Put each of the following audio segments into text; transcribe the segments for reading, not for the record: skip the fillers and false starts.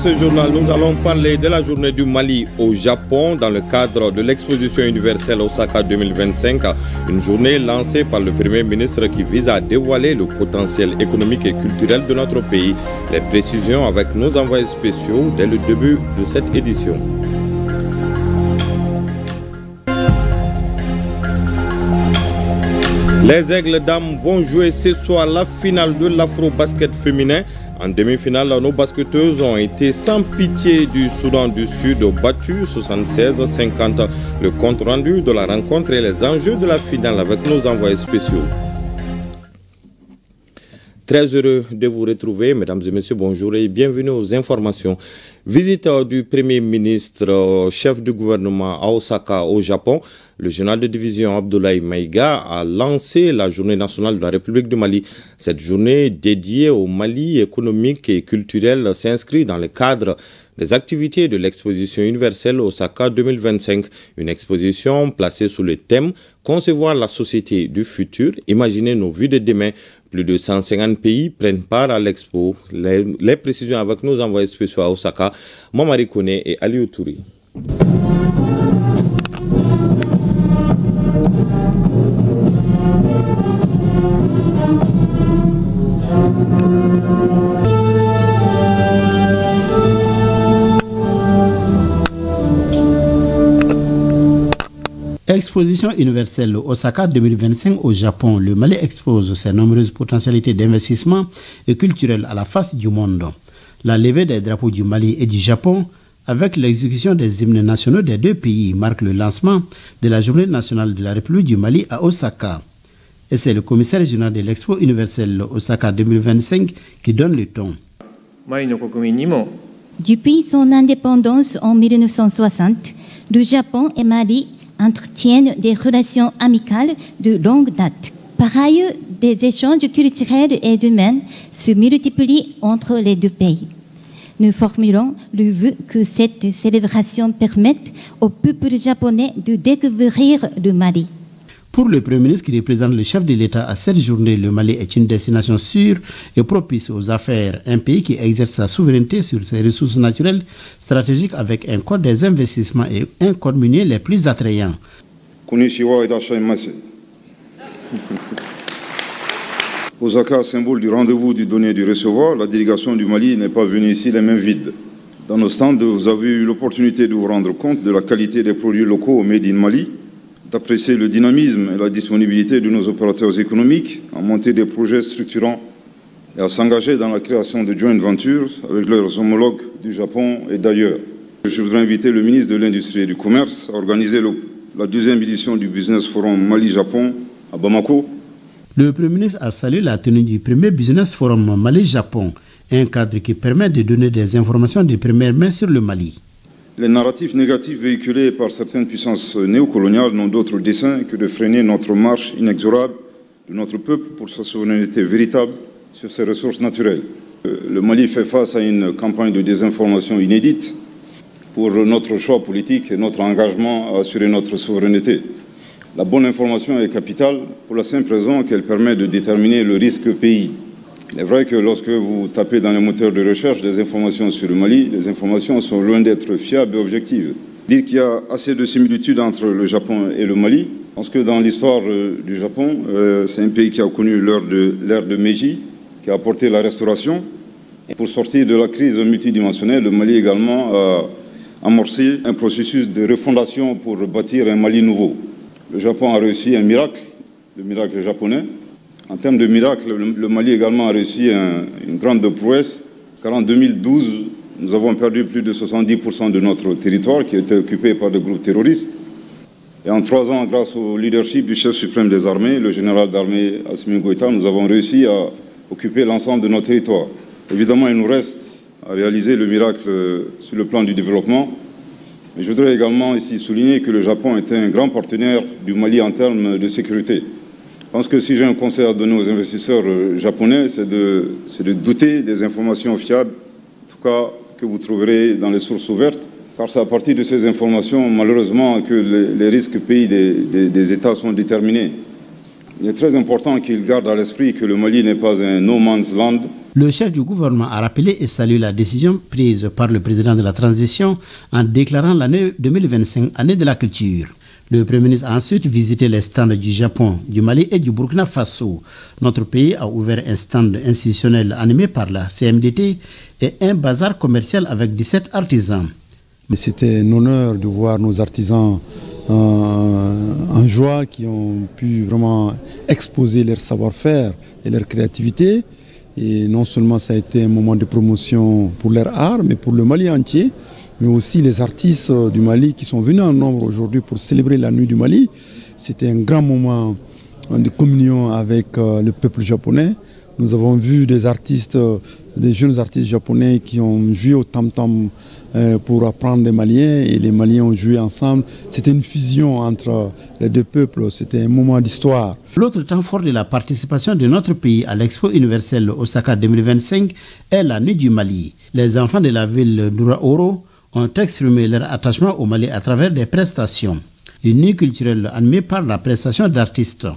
ce journal, nous allons parler de la journée du Mali au Japon dans le cadre de l'exposition universelle Osaka 2025. Une journée lancée par le Premier ministre qui vise à dévoiler le potentiel économique et culturel de notre pays. Les précisions avec nos envoyés spéciaux dès le début de cette édition. Les Aigles Dames vont jouer ce soir la finale de l'Afro-Basket féminin. En demi-finale, nos basketteuses ont été sans pitié du Soudan du Sud, battues 76-50. Le compte rendu de la rencontre et les enjeux de la finale avec nos envoyés spéciaux. Très heureux de vous retrouver, mesdames et messieurs, bonjour et bienvenue aux informations. Visite du Premier ministre, chef du gouvernement à Osaka, au Japon. Le journal de division Abdoulaye Maïga a lancé la journée nationale de la République du Mali. Cette journée dédiée au Mali économique et culturel s'inscrit dans le cadre des activités de l'exposition universelle Osaka 2025. Une exposition placée sous le thème « Concevoir la société du futur, imaginer nos vies de demain ». Plus de 150 pays prennent part à l'expo. Les précisions avec nos envoyés spéciaux à Osaka, Mamari Kone et Aliou Touri. Exposition universelle Osaka 2025 au Japon. Le Mali expose ses nombreuses potentialités d'investissement et culturel à la face du monde. La levée des drapeaux du Mali et du Japon avec l'exécution des hymnes nationaux des deux pays marque le lancement de la journée nationale de la République du Mali à Osaka. Et c'est le commissaire général de l'Expo universelle Osaka 2025 qui donne le ton. Depuis son indépendance en 1960, le Japon et Mali entretiennent des relations amicales de longue date. Par ailleurs, des échanges culturels et humains se multiplient entre les deux pays. Nous formulons le vœu que cette célébration permette au peuple japonais de découvrir le Mali. Pour le Premier ministre qui représente le chef de l'État à cette journée, le Mali est une destination sûre et propice aux affaires. Un pays qui exerce sa souveraineté sur ses ressources naturelles stratégiques avec un code des investissements et un code minier les plus attrayants. Osaka, symbole du rendez-vous du donner et du recevoir, la délégation du Mali n'est pas venue ici les mains vides. Dans nos stands, vous avez eu l'opportunité de vous rendre compte de la qualité des produits locaux made in Mali, d'apprécier le dynamisme et la disponibilité de nos opérateurs économiques à monter des projets structurants et à s'engager dans la création de joint ventures avec leurs homologues du Japon et d'ailleurs. Je voudrais inviter le ministre de l'Industrie et du Commerce à organiser la deuxième édition du Business Forum Mali-Japon à Bamako. Le Premier ministre a salué la tenue du premier Business Forum Mali-Japon, un cadre qui permet de donner des informations de première main sur le Mali. Les narratifs négatifs véhiculés par certaines puissances néocoloniales n'ont d'autre dessein que de freiner notre marche inexorable de notre peuple pour sa souveraineté véritable sur ses ressources naturelles. Le Mali fait face à une campagne de désinformation inédite pour notre choix politique et notre engagement à assurer notre souveraineté. La bonne information est capitale pour la simple raison qu'elle permet de déterminer le risque pays. Il est vrai que lorsque vous tapez dans les moteurs de recherche des informations sur le Mali, les informations sont loin d'être fiables et objectives. Dire qu'il y a assez de similitudes entre le Japon et le Mali, parce que dans l'histoire du Japon, c'est un pays qui a connu l'ère de Meiji, qui a apporté la restauration. Et pour sortir de la crise multidimensionnelle, le Mali également a amorcé un processus de refondation pour bâtir un Mali nouveau. Le Japon a réussi un miracle, le miracle japonais. En termes de miracle, le Mali également a réussi une grande prouesse, car en 2012, nous avons perdu plus de 70% de notre territoire qui était occupé par des groupes terroristes. Et en 3 ans, grâce au leadership du chef suprême des armées, le général d'armée Assimi Goïta, nous avons réussi à occuper l'ensemble de notre territoire. Évidemment, il nous reste à réaliser le miracle sur le plan du développement. Mais je voudrais également ici souligner que le Japon était un grand partenaire du Mali en termes de sécurité. Je pense que si j'ai un conseil à donner aux investisseurs japonais, c'est de douter des informations fiables, en tout cas que vous trouverez dans les sources ouvertes, car c'est à partir de ces informations, malheureusement, que les risques pays des États sont déterminés. Il est très important qu'ils gardent à l'esprit que le Mali n'est pas un no man's land, Le chef du gouvernement a rappelé et salué la décision prise par le président de la transition en déclarant l'année 2025 année de la culture. Le Premier ministre a ensuite visité les stands du Japon, du Mali et du Burkina Faso. Notre pays a ouvert un stand institutionnel animé par la CMDT et un bazar commercial avec 17 artisans. Mais c'était un honneur de voir nos artisans en joie, qui ont pu vraiment exposer leur savoir-faire et leur créativité. Et non seulement ça a été un moment de promotion pour leur art, mais pour le Mali entier, mais aussi les artistes du Mali qui sont venus en nombre aujourd'hui pour célébrer la nuit du Mali. C'était un grand moment de communion avec le peuple japonais. Nous avons vu des artistes, des jeunes artistes japonais qui ont joué au tam-tam pour apprendre des Maliens, et les Maliens ont joué ensemble. C'était une fusion entre les deux peuples, c'était un moment d'histoire. L'autre temps fort de la participation de notre pays à l'Expo universelle Osaka 2025 est la nuit du Mali. Les enfants de la ville d'Ouro ont exprimé leur attachement au Mali à travers des prestations. Une nuit culturelle animée par la prestation d'artistes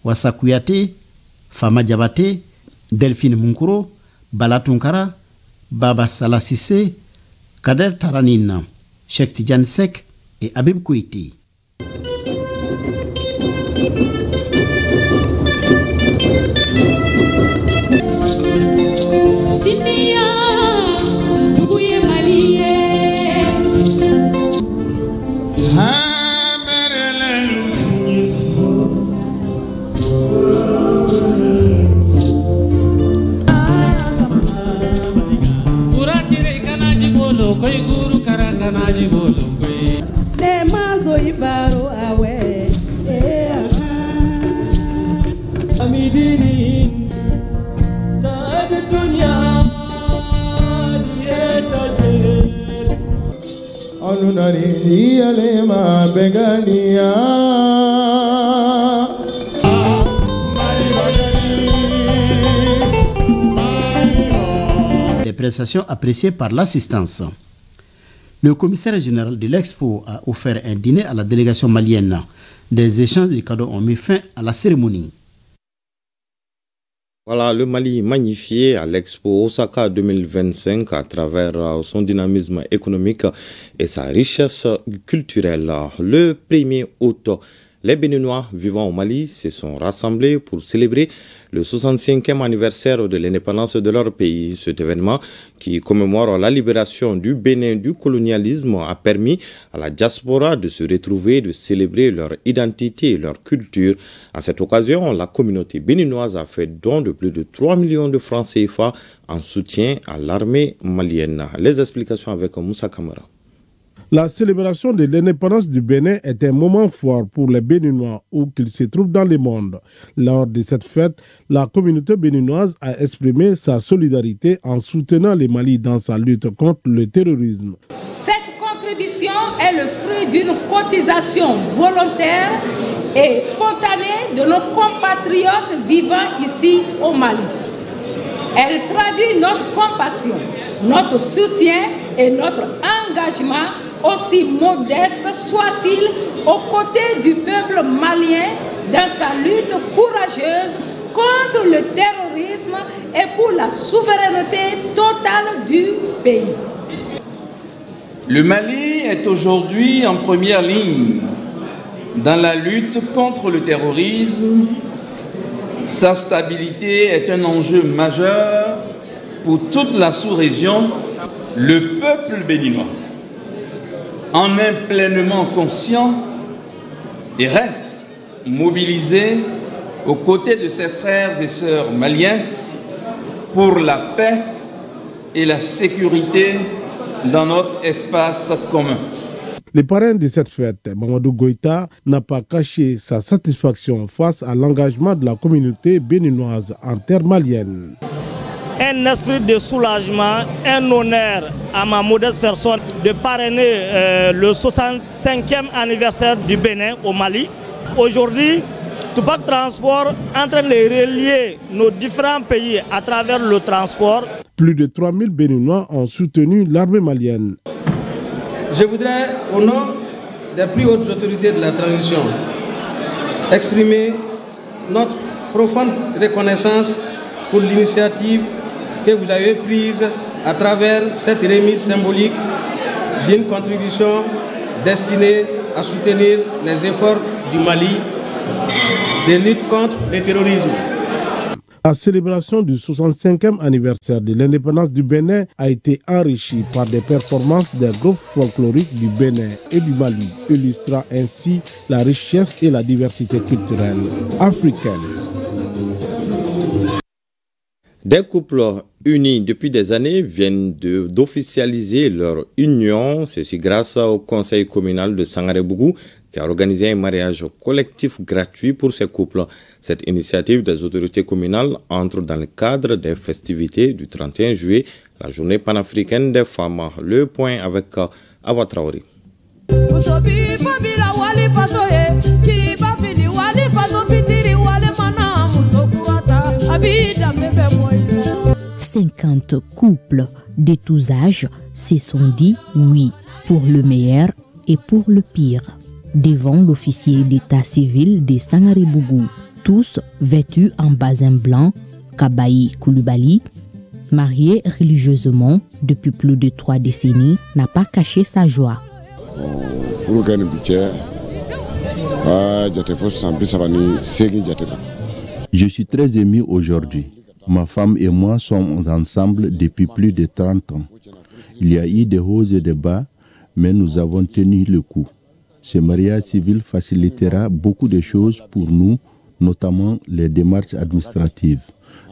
Wassa Kouyaté, Fama Diabaté, Delphine Munkuro, Bala Tunkara, Baba Salah Sissé, Kader Taranine, Cheikh Tidiane Seck et Habib Kouiti. Des prestations appréciées par l'assistance. Le commissaire général de l'Expo a offert un dîner à la délégation malienne. Des échanges de cadeaux ont mis fin à la cérémonie. Voilà, le Mali magnifié à l'Expo Osaka 2025 à travers son dynamisme économique et sa richesse culturelle. Le 1er août, les Béninois vivant au Mali se sont rassemblés pour célébrer le 65e anniversaire de l'indépendance de leur pays. Cet événement, qui commémore la libération du Bénin du colonialisme, a permis à la diaspora de se retrouver, de célébrer leur identité et leur culture. À cette occasion, la communauté béninoise a fait don de plus de 3 millions de francs CFA en soutien à l'armée malienne. Les explications avec Moussa Kamara. La célébration de l'indépendance du Bénin est un moment fort pour les Béninois où qu'ils se trouvent dans le monde. Lors de cette fête, la communauté béninoise a exprimé sa solidarité en soutenant le Mali dans sa lutte contre le terrorisme. Cette contribution est le fruit d'une cotisation volontaire et spontanée de nos compatriotes vivant ici au Mali. Elle traduit notre compassion, notre soutien et notre engagement, aussi modeste soit-il, aux côtés du peuple malien dans sa lutte courageuse contre le terrorisme et pour la souveraineté totale du pays. Le Mali est aujourd'hui en première ligne dans la lutte contre le terrorisme. Sa stabilité est un enjeu majeur pour toute la sous-région. Le peuple béninois en est pleinement conscient et reste mobilisé aux côtés de ses frères et sœurs maliens pour la paix et la sécurité dans notre espace commun. Le parrain de cette fête, Mamadou Goïta, n'a pas caché sa satisfaction face à l'engagement de la communauté béninoise en terre malienne. Un esprit de soulagement, un honneur à ma modeste personne de parrainer le 65e anniversaire du Bénin au Mali. Aujourd'hui, Tupac Transport est en train de relier nos différents pays à travers le transport. Plus de 3000 Béninois ont soutenu l'armée malienne. Je voudrais, au nom des plus hautes autorités de la transition, exprimer notre profonde reconnaissance pour l'initiative que vous avez prise à travers cette remise symbolique d'une contribution destinée à soutenir les efforts du Mali de lutte contre le terrorisme. La célébration du 65e anniversaire de l'indépendance du Bénin a été enrichie par des performances des groupes folkloriques du Bénin et du Mali, illustrant ainsi la richesse et la diversité culturelle africaine. Des couples unis depuis des années viennent d'officialiser leur union, ceci grâce au conseil communal de Sangaré-Bougou qui a organisé un mariage collectif gratuit pour ces couples. Cette initiative des autorités communales entre dans le cadre des festivités du 31 juillet, la journée panafricaine des femmes. Le point avec Awa Traoré. « 50 couples de tous âges se sont dit oui pour le meilleur et pour le pire devant l'officier d'état civil de Sangaré-Bougou, tous vêtus en basin blanc. Kabayi Koulibaly, marié religieusement depuis plus de 3 décennies, n'a pas caché sa joie. Je suis très ému aujourd'hui. Ma femme et moi sommes ensemble depuis plus de 30 ans. Il y a eu des hauts et des bas, mais nous avons tenu le coup. Ce mariage civil facilitera beaucoup de choses pour nous, notamment les démarches administratives.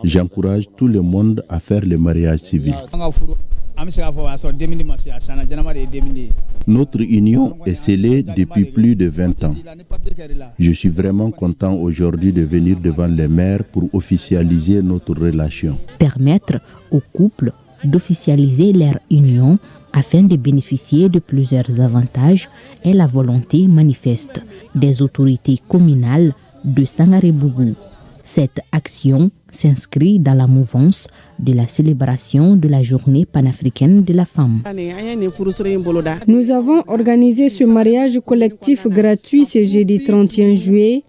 J'encourage tout le monde à faire le mariage civil. Notre union est scellée depuis plus de 20 ans. Je suis vraiment content aujourd'hui de venir devant les maires pour officialiser notre relation. Permettre aux couples d'officialiser leur union afin de bénéficier de plusieurs avantages est la volonté manifeste des autorités communales de Sangaré-Bougou. Cette action s'inscrit dans la mouvance de la célébration de la journée panafricaine de la femme. Nous avons organisé ce mariage collectif gratuit ce jeudi 31 juillet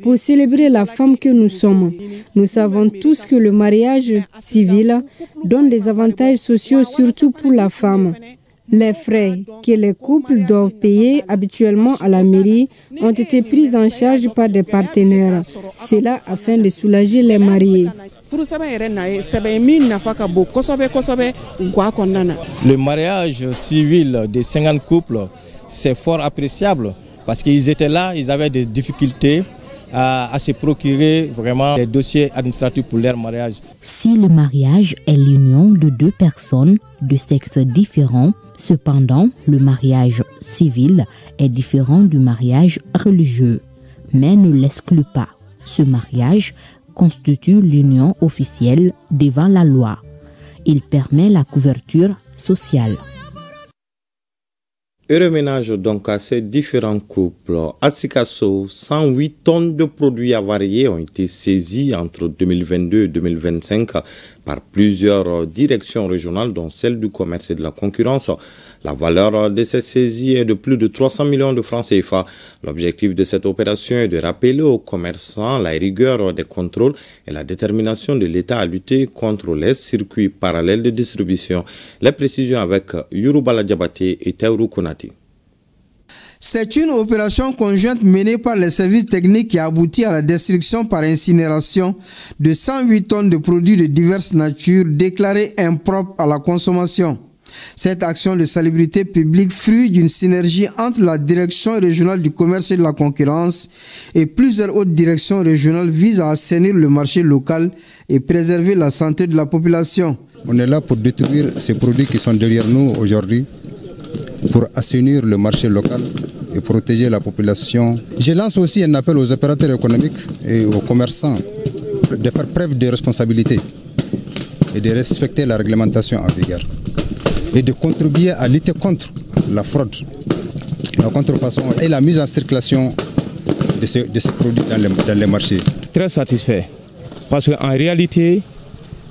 pour célébrer la femme que nous sommes. Nous savons tous que le mariage civil donne des avantages sociaux, surtout pour la femme. Les frais que les couples doivent payer habituellement à la mairie ont été pris en charge par des partenaires. Cela afin de soulager les mariés. Le mariage civil de 50 couples, c'est fort appréciable parce qu'ils étaient là, ils avaient des difficultés à se procurer vraiment des dossiers administratifs pour leur mariage. Si le mariage est l'union de 2 personnes de sexes différents, cependant, le mariage civil est différent du mariage religieux, mais ne l'exclut pas. Ce mariage constitue l'union officielle devant la loi. Il permet la couverture sociale. Heureux ménage donc à ces différents couples. À Sikasso, 108 tonnes de produits avariés ont été saisis entre 2022 et 2025 par plusieurs directions régionales, dont celle du commerce et de la concurrence. La valeur de ces saisies est de plus de 300 millions de francs CFA. L'objectif de cette opération est de rappeler aux commerçants la rigueur des contrôles et la détermination de l'État à lutter contre les circuits parallèles de distribution. Les précisions avec Yoruba Diabaté et Taourou Konati. C'est une opération conjointe menée par les services techniques qui a abouti à la destruction par incinération de 108 tonnes de produits de diverses natures déclarés impropres à la consommation. Cette action de salubrité publique, fruit d'une synergie entre la direction régionale du commerce et de la concurrence et plusieurs autres directions régionales, vise à assainir le marché local et préserver la santé de la population. On est là pour détruire ces produits qui sont derrière nous aujourd'hui, pour assainir le marché local et protéger la population. Je lance aussi un appel aux opérateurs économiques et aux commerçants de faire preuve de responsabilité et de respecter la réglementation en vigueur et de contribuer à lutter contre la fraude, la contrefaçon et la mise en circulation de ces produits dans les marchés. Très satisfait parce qu'en réalité,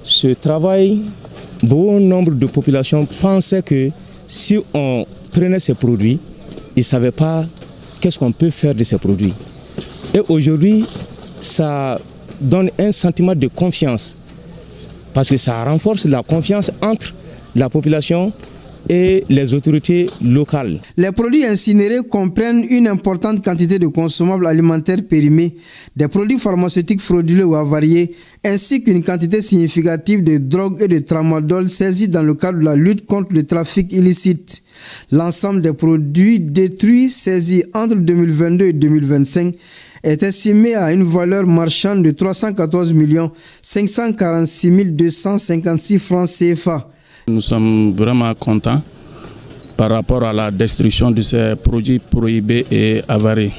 ce travail, bon nombre de populations pensaient que si on prenait ces produits, ils ne savaient pas qu'est-ce qu'on peut faire de ces produits. Et aujourd'hui, ça donne un sentiment de confiance parce que ça renforce la confiance entre la population et les autorités locales. Les produits incinérés comprennent une importante quantité de consommables alimentaires périmés, des produits pharmaceutiques frauduleux ou avariés, ainsi qu'une quantité significative de drogue et de tramadol saisis dans le cadre de la lutte contre le trafic illicite. L'ensemble des produits détruits saisis entre 2022 et 2025 est estimé à une valeur marchande de 314 546 256 francs CFA. Nous sommes vraiment contents par rapport à la destruction de ces produits prohibés et avariés.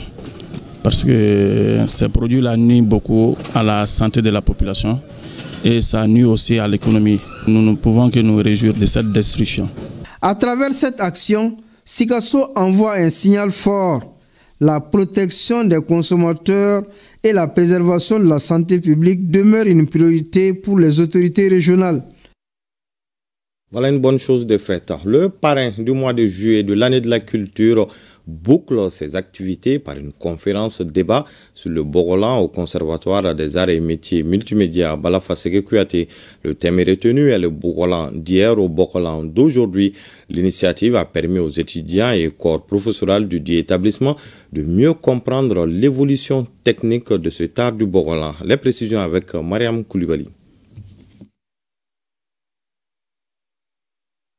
Parce que ces produits-là nuisent beaucoup à la santé de la population et ça nuit aussi à l'économie. Nous ne pouvons que nous réjouir de cette destruction. À travers cette action, Sikasso envoie un signal fort. La protection des consommateurs et la préservation de la santé publique demeurent une priorité pour les autorités régionales. Voilà une bonne chose de faite. Le parrain du mois de juillet de l'année de la culture boucle ses activités par une conférence débat sur le Borolan au Conservatoire des arts et métiers multimédia à Balafasségué Kouyaté. Le thème est retenu est le Borolan d'hier au Borolan d'aujourd'hui. L'initiative a permis aux étudiants et corps professoral du dit établissement de mieux comprendre l'évolution technique de cet art du Borolan. Les précisions avec Mariam Koulibaly.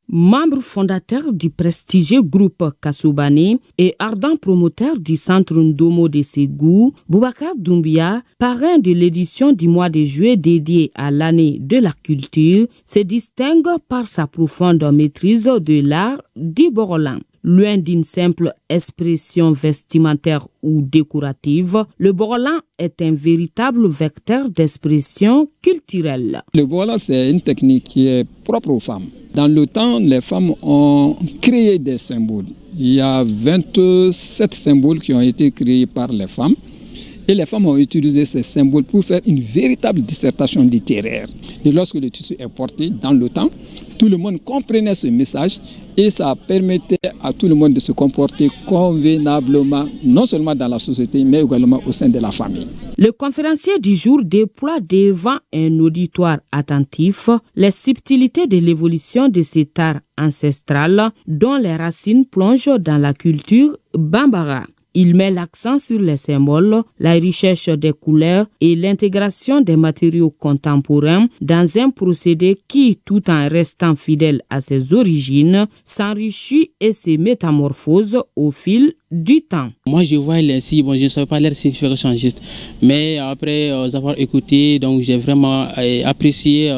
Membre fondateur du prestigieux groupe Kassoubani et ardent promoteur du centre Ndomo de Ségou, Boubacar Doumbia, parrain de l'édition du mois de juillet dédiée à l'année de la culture, se distingue par sa profonde maîtrise de l'art du Borolan. Loin d'une simple expression vestimentaire ou décorative, le Borolan est un véritable vecteur d'expression culturelle. Le Borolan, c'est une technique qui est propre aux femmes. Dans le temps, les femmes ont créé des symboles. Il y a 27 symboles qui ont été créés par les femmes. Et les femmes ont utilisé ces symboles pour faire une véritable dissertation littéraire. Et lorsque le tissu est porté dans le temps, tout le monde comprenait ce message et ça permettait à tout le monde de se comporter convenablement, non seulement dans la société, mais également au sein de la famille. Le conférencier du jour déploie devant un auditoire attentif les subtilités de l'évolution de cet art ancestral dont les racines plongent dans la culture bambara. Il met l'accent sur les symboles, la richesse des couleurs et l'intégration des matériaux contemporains dans un procédé qui, tout en restant fidèle à ses origines, s'enrichit et se métamorphose au fil du temps. Moi, je vois les signes, je ne savais pas leur signification juste, mais après avoir écouté, donc j'ai vraiment apprécié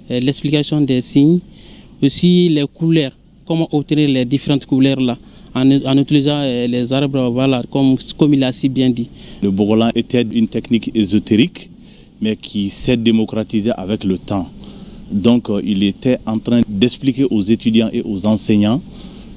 l'explication des signes, aussi les couleurs, comment obtenir les différentes couleurs là. En utilisant les arbres, voilà, comme il a si bien dit. Le Borolan était une technique ésotérique, mais qui s'est démocratisée avec le temps. Donc il était en train d'expliquer aux étudiants et aux enseignants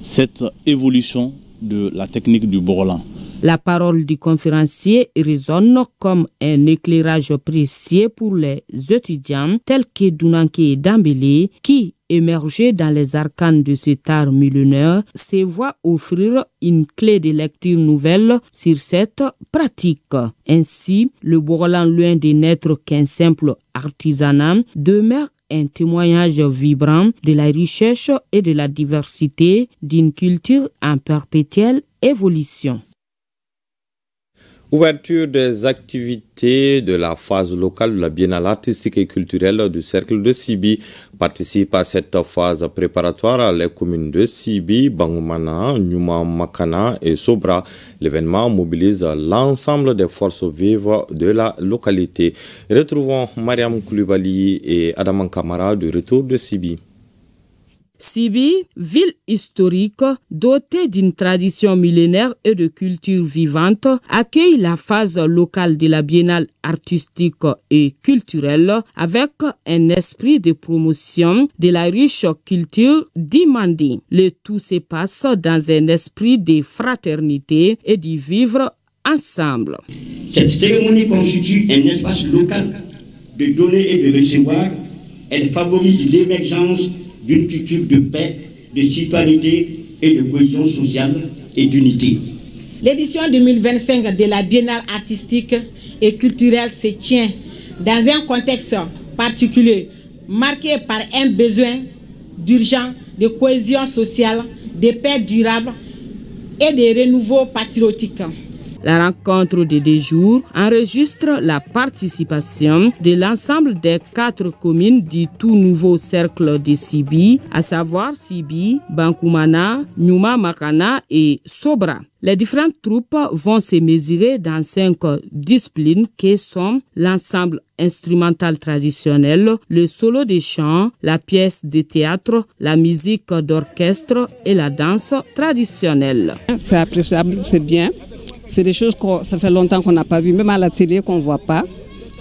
cette évolution de la technique du Borolan. La parole du conférencier résonne comme un éclairage précieux pour les étudiants tels que Dunanké Dambélé qui, émergé dans les arcanes de cet art millénaire, se voit offrir une clé de lecture nouvelle sur cette pratique. Ainsi, le Borolan, loin de n'être qu'un simple artisanat, demeure un témoignage vibrant de la richesse et de la diversité d'une culture en perpétuelle évolution. Ouverture des activités de la phase locale de la Biennale artistique et culturelle du Cercle de Sibi. Participent à cette phase préparatoire les communes de Sibi, Bangoumana, Nyuma, Makana et Sobra. L'événement mobilise l'ensemble des forces vives de la localité. Retrouvons Mariam Koulibaly et Adaman Kamara de retour de Sibi. Sibi, ville historique dotée d'une tradition millénaire et de culture vivante, accueille la phase locale de la Biennale artistique et culturelle avec un esprit de promotion de la riche culture d'Imandi. Le tout se passe dans un esprit de fraternité et de vivre ensemble. Cette cérémonie constitue un espace local de donner et de recevoir. Elle favorise l'émergence d'une culture de paix, de citoyenneté et de cohésion sociale et d'unité. L'édition 2025 de la Biennale artistique et culturelle se tient dans un contexte particulier marquée par un besoin d'urgence, de cohésion sociale, de paix durable et de renouveau patriotique. La rencontre de 2 jours enregistre la participation de l'ensemble des 4 communes du tout nouveau cercle de Sibi, à savoir Sibi, Bankoumana, Nyuma Makana et Sobra. Les différentes troupes vont se mesurer dans 5 disciplines qui sont l'ensemble instrumental traditionnel, le solo de chant, la pièce de théâtre, la musique d'orchestre et la danse traditionnelle. C'est appréciable, c'est bien. C'est des choses que ça fait longtemps qu'on n'a pas vu, même à la télé qu'on ne voit pas.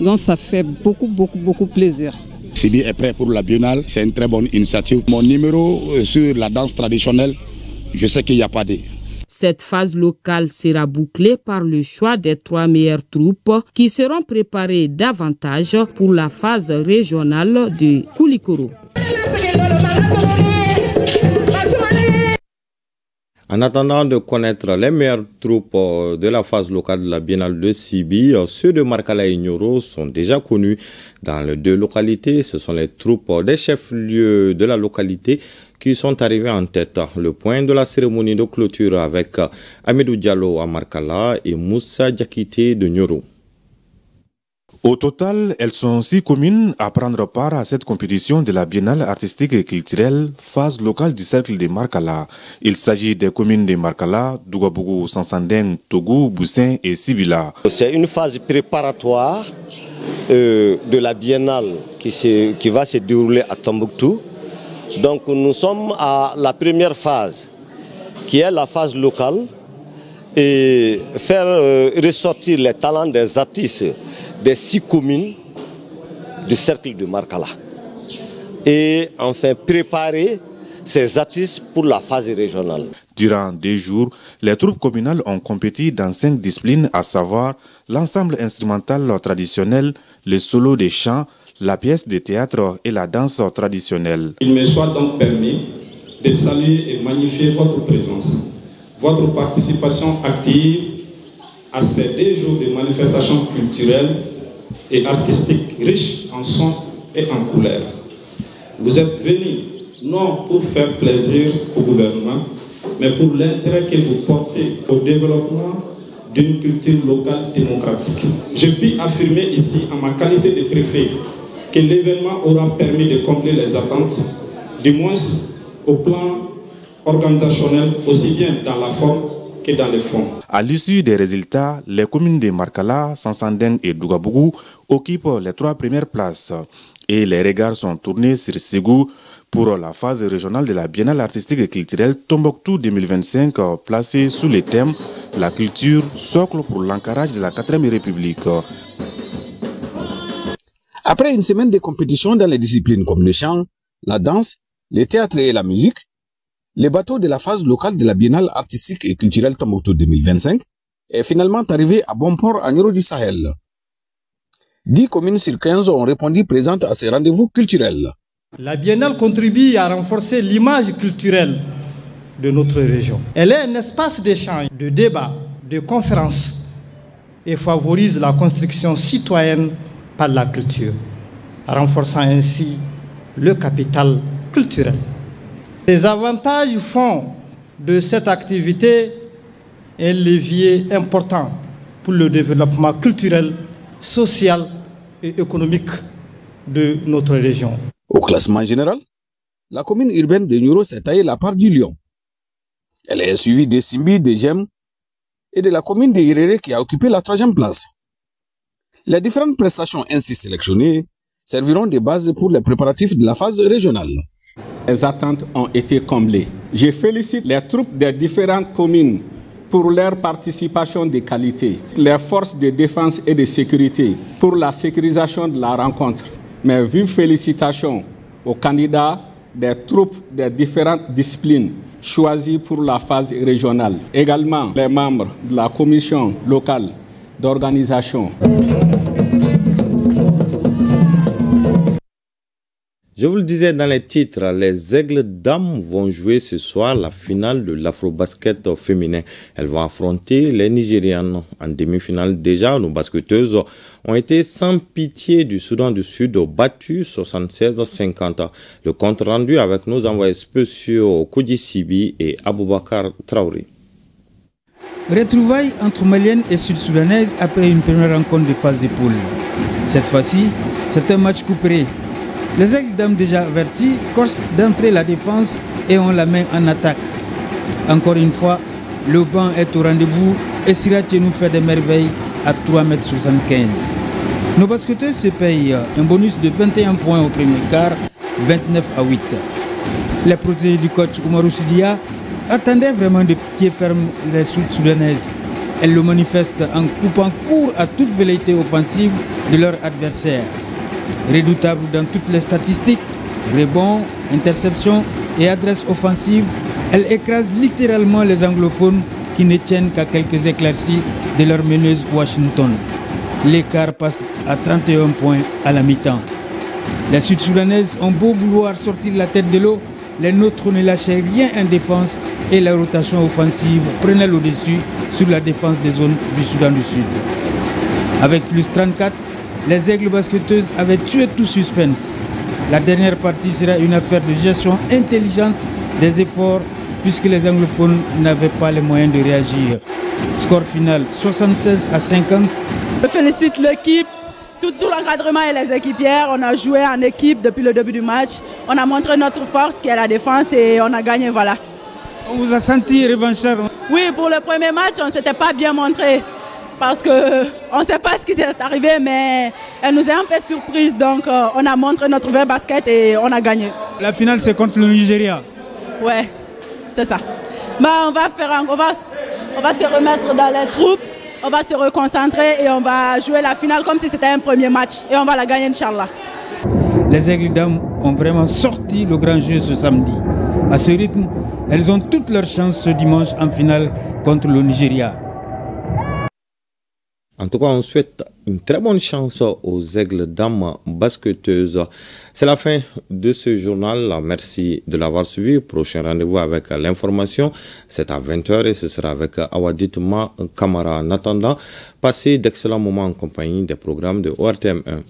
Donc ça fait beaucoup plaisir. Sibi est prêt pour la biennale, c'est une très bonne initiative. Mon numéro sur la danse traditionnelle, je sais qu'il n'y a pas de... Cette phase locale sera bouclée par le choix des 3 meilleures troupes qui seront préparées davantage pour la phase régionale de Koulikoro. En attendant de connaître les meilleures troupes de la phase locale de la Biennale de Sibi, ceux de Markala et Nyoro sont déjà connus dans les 2 localités. Ce sont les troupes des chefs-lieux de la localité qui sont arrivés en tête. Le point de la cérémonie de clôture avec Amidou Diallo à Markala et Moussa Diakité de Nyoro. Au total, elles sont 6 communes à prendre part à cette compétition de la Biennale artistique et culturelle phase locale du cercle de Markala. Il s'agit des communes de Markala, Dougabougou, Sansandeng, Togo, Boussin et Sibila. C'est une phase préparatoire de la Biennale qui va se dérouler à Tombouctou. Donc nous sommes à la première phase, qui est la phase locale, et faire ressortir les talents des artistes des 6 communes du cercle de Markala. Et enfin préparer ces artistes pour la phase régionale. Durant 2 jours, les troupes communales ont compéti dans 5 disciplines, à savoir l'ensemble instrumental traditionnel, le solo des chants, la pièce de théâtre et la danse traditionnelle. Il me soit donc permis de saluer et magnifier votre présence, votre participation active à ces 2 jours de manifestations culturelles et artistiques riches en sons et en couleurs. Vous êtes venus non pour faire plaisir au gouvernement, mais pour l'intérêt que vous portez au développement d'une culture locale démocratique. Je puis affirmer ici, en ma qualité de préfet, que l'événement aura permis de combler les attentes, du moins au plan organisationnel, aussi bien dans la forme que dans le fond. À l'issue des résultats, les communes de Markala, Sansandeng et Dougabougou occupent les 3 premières places. Et les regards sont tournés sur Ségou pour la phase régionale de la Biennale artistique et culturelle Tombouctou 2025, placée sous le thème « La culture, socle pour l'ancrage de la 4e République ». Après une semaine de compétition dans les disciplines comme le chant, la danse, le théâtre et la musique, le bateau de la phase locale de la Biennale artistique et culturelle Tombouctou 2025 est finalement arrivé à bon port à Nyoro du Sahel. 10 communes sur 15 ont répondu présentes à ces rendez-vous culturels. La Biennale contribue à renforcer l'image culturelle de notre région. Elle est un espace d'échange, de débat, de conférences et favorise la construction citoyenne par la culture, renforçant ainsi le capital culturel. Ces avantages font de cette activité un levier important pour le développement culturel, social et économique de notre région. Au classement général, la commune urbaine de Nyoro s'est taillée la part du lion. Elle est suivie de Simbi, de Jem et de la commune de Irere qui a occupé la 3e place. Les différentes prestations ainsi sélectionnées serviront de base pour les préparatifs de la phase régionale. Les attentes ont été comblées. Je félicite les troupes des différentes communes pour leur participation de qualité, les forces de défense et de sécurité pour la sécurisation de la rencontre. Mes vives félicitations aux candidats des troupes des différentes disciplines choisies pour la phase régionale. Également les membres de la commission locale d'organisation. Je vous le disais dans les titres, les Aigles Dames vont jouer ce soir la finale de l'Afro-Basket féminin. Elles vont affronter les Nigérianes en demi-finale. Déjà, nos basketteuses ont été sans pitié du Soudan du Sud, battues 76-50. Le compte rendu avec nos envoyés spéciaux Koudi Sibi et Aboubakar Traoré. Retrouvailles entre Maliennes et Sud-Soudanaises après une première rencontre de phase de poule. Cette fois-ci, c'est un match coupé. Les Aigles Dames déjà avertis corsent d'entrer la défense et ont la main en attaque. Encore une fois, le banc est au rendez-vous et Sirache nous fait des merveilles à 3,75 m. Nos basketteurs se payent un bonus de 21 points au premier quart, 29-8. Les protégés du coach Oumarou Sidia attendaient vraiment de pied ferme les Sud-Soudanaises. Elles le manifestent en coupant court à toute velléité offensive de leur adversaire. Redoutable dans toutes les statistiques, rebonds, interceptions et adresses offensives, elle écrase littéralement les anglophones qui ne tiennent qu'à quelques éclaircies de leur meneuse Washington. L'écart passe à 31 points à la mi-temps. Les Sud-Soudanaises ont beau vouloir sortir la tête de l'eau, les nôtres ne lâchaient rien en défense et la rotation offensive prenait le dessus sur la défense des zones du Soudan du Sud. Avec plus 34, les Aigles basketteuses avaient tué tout suspense. La dernière partie sera une affaire de gestion intelligente des efforts puisque les anglophones n'avaient pas les moyens de réagir. Score final 76-50. Je félicite l'équipe, tout l'encadrement et les équipières. On a joué en équipe depuis le début du match. On a montré notre force qui est la défense et on a gagné, voilà. On vous a senti revanchard? Oui, pour le premier match, on ne s'était pas bien montré. Parce qu'on ne sait pas ce qui est arrivé, mais elle nous a un peu surprise. Donc on a montré notre vrai basket et on a gagné. La finale, c'est contre le Nigeria? Ouais, c'est ça. Bah, on va se remettre dans les troupes, on va se reconcentrer et on va jouer la finale comme si c'était un premier match. Et on va la gagner, Inch'Allah. Les Aigles Dames ont vraiment sorti le grand jeu ce samedi. À ce rythme, elles ont toutes leurs chances ce dimanche en finale contre le Nigeria. En tout cas, on souhaite une très bonne chance aux Aigles Dames basketteuses. C'est la fin de ce journal. Merci de l'avoir suivi. Prochain rendez-vous avec l'information, c'est à 20h et ce sera avec Awadit Ma Kamara. En attendant, passez d'excellents moments en compagnie des programmes de ORTM1.